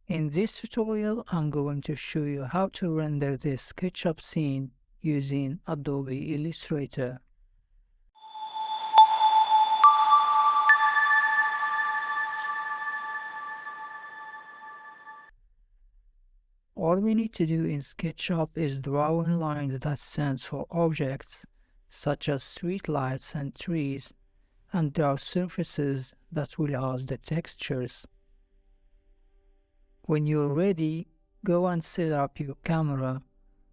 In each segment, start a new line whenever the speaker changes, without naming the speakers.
In this tutorial, I'm going to show you how to render this SketchUp scene using Adobe Illustrator. All we need to do in SketchUp is draw in lines that stand for objects, such as streetlights and trees, and draw surfaces that will house the textures. When you're ready, go and set up your camera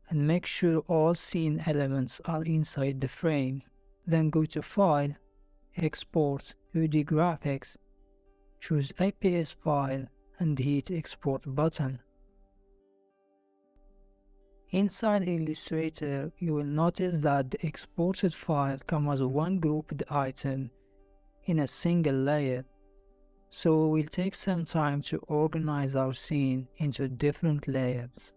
and make sure all scene elements are inside the frame. Then go to File, Export 2D Graphics, choose IPS file and hit Export button. Inside Illustrator, you will notice that the exported file comes as one grouped item in a single layer, so it will take some time to organize our scene into different layers.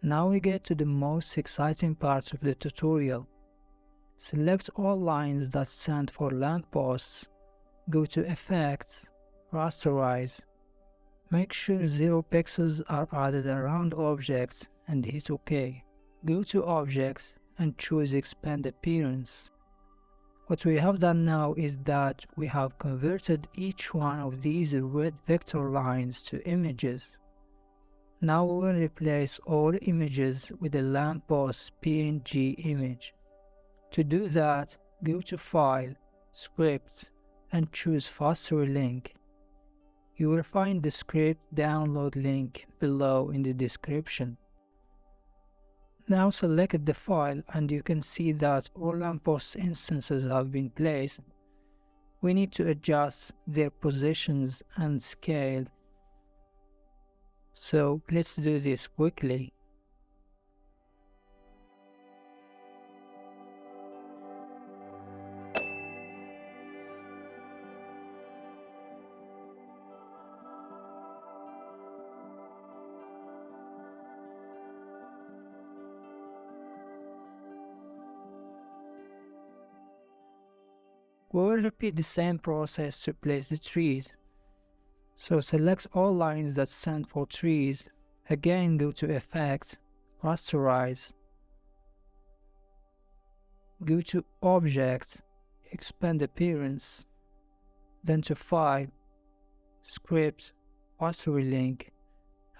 Now we get to the most exciting part of the tutorial. Select all lines that stand for lampposts, go to Effects, Rasterize. Make sure 0 pixels are added around objects and hit OK. Go to Objects and choose Expand Appearance. What we have done now is that we have converted each one of these red vector lines to images. Now we will replace all images with a lamppost PNG image. To do that, go to File, Script, and choose Faster Link. You will find the script download link below in the description. Now select the file and you can see that all lamppost instances have been placed. We need to adjust their positions and scale. So let's do this quickly. We will repeat the same process to place the trees. So select all lines that stand for trees. Again, go to Effect, Rasterize, go to Object, Expand Appearance, then to File, Script, Raster Link,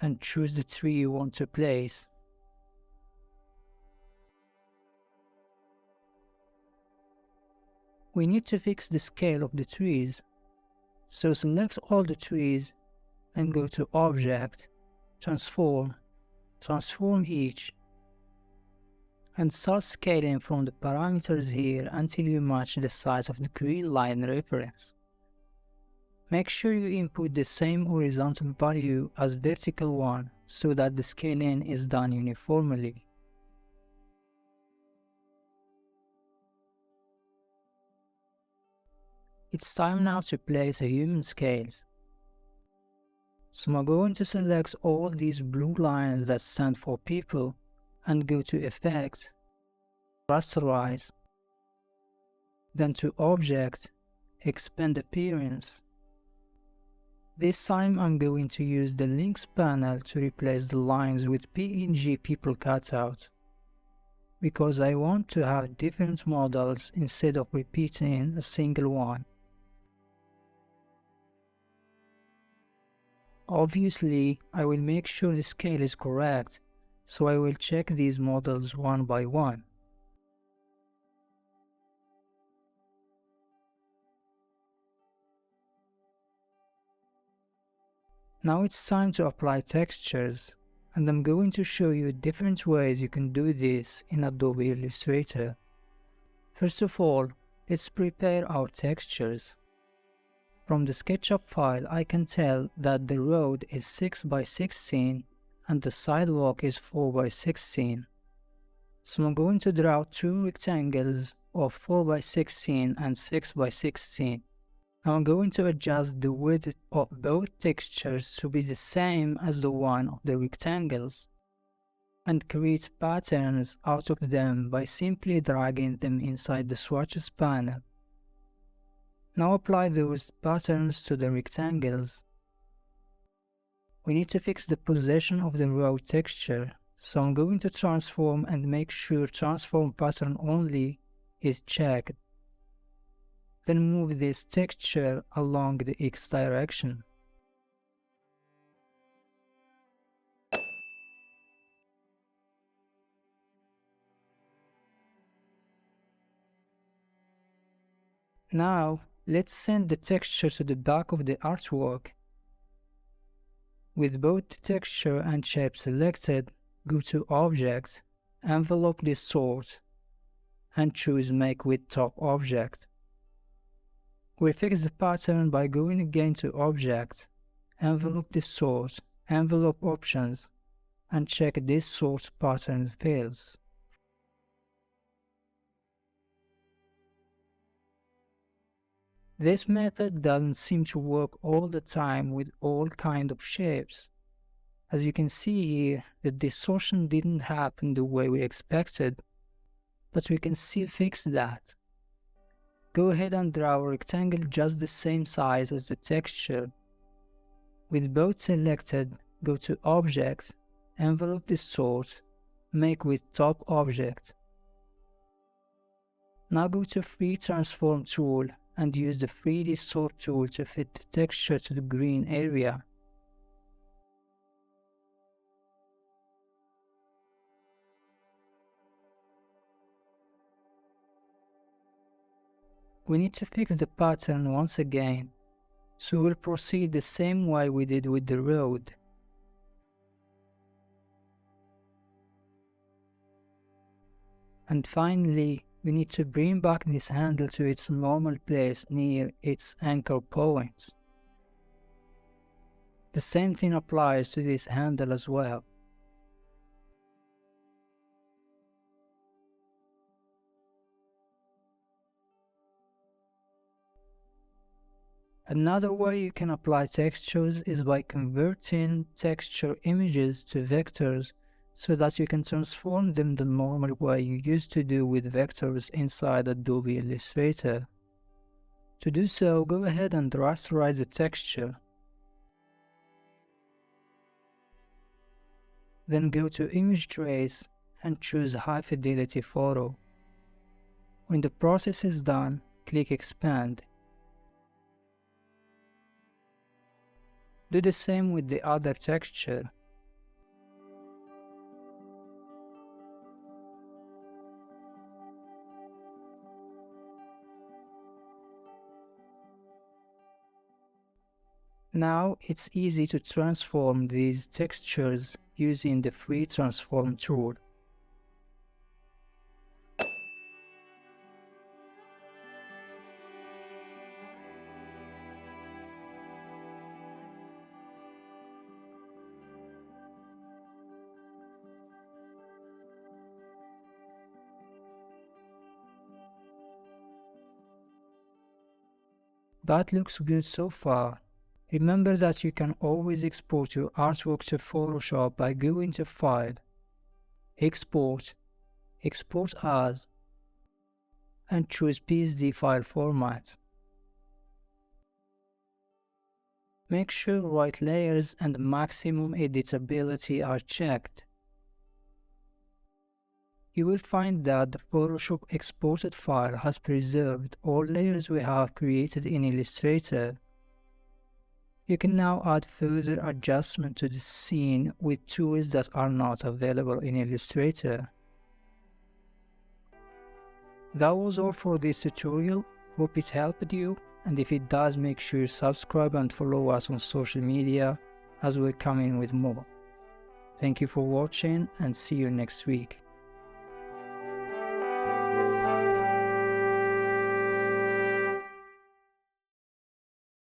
and choose the tree you want to place. We need to fix the scale of the trees. So select all the trees and go to Object, Transform, Transform Each, and start scaling from the parameters here until you match the size of the green line reference. Make sure you input the same horizontal value as vertical one so that the scaling is done uniformly. It's time now to place a human scales. So I'm going to select all these blue lines that stand for people and go to Effect, Rasterize, then to Object, Expand Appearance. This time I'm going to use the Links panel to replace the lines with PNG people cutout, because I want to have different models instead of repeating a single one. Obviously, I will make sure the scale is correct, so I will check these models one by one. Now it's time to apply textures, and I'm going to show you different ways you can do this in Adobe Illustrator. First of all, let's prepare our textures. From the Sketchup file, I can tell that the road is 6 by 16 and the sidewalk is 4 by 16. So I'm going to draw two rectangles of 4 by 16 and 6 by 16. Now I'm going to adjust the width of both textures to be the same as the one of the rectangles, and create patterns out of them by simply dragging them inside the swatches panel. Now apply those patterns to the rectangles. We need to fix the position of the road texture, so I'm going to transform and make sure transform pattern only is checked. Then move this texture along the X direction. Now, let's send the texture to the back of the artwork. With both the texture and shape selected, go to Object, Envelope Distort, and choose Make with Top Object. We fix the pattern by going again to Object, Envelope Distort, Envelope Options, and check this sort pattern fails. This method doesn't seem to work all the time with all kinds of shapes. As you can see here, the distortion didn't happen the way we expected, but we can still fix that. Go ahead and draw a rectangle just the same size as the texture. With both selected, go to Object, Envelope Distort, Make with Top Object. Now go to Free Transform tool and use the 3D Distort tool to fit the texture to the green area. We need to fix the pattern once again, so we'll proceed the same way we did with the road. And finally, we need to bring back this handle to its normal place near its anchor points. The same thing applies to this handle as well. Another way you can apply textures is by converting texture images to vectors so that you can transform them the normal way you used to do with vectors inside Adobe Illustrator. To do so, go ahead and rasterize the texture. Then go to Image Trace and choose High Fidelity Photo. When the process is done, click Expand. Do the same with the other texture. Now it's easy to transform these textures using the free transform tool. That looks good so far. Remember that you can always export your artwork to Photoshop by going to File, Export, Export As, and choose PSD file format. Make sure Right Layers and Maximum Editability are checked. You will find that the Photoshop exported file has preserved all layers we have created in Illustrator. You can now add further adjustment to the scene with tools that are not available in Illustrator. That was all for this tutorial. Hope it helped you, and if it does, make sure you subscribe and follow us on social media as we're coming with more. Thank you for watching and see you next week.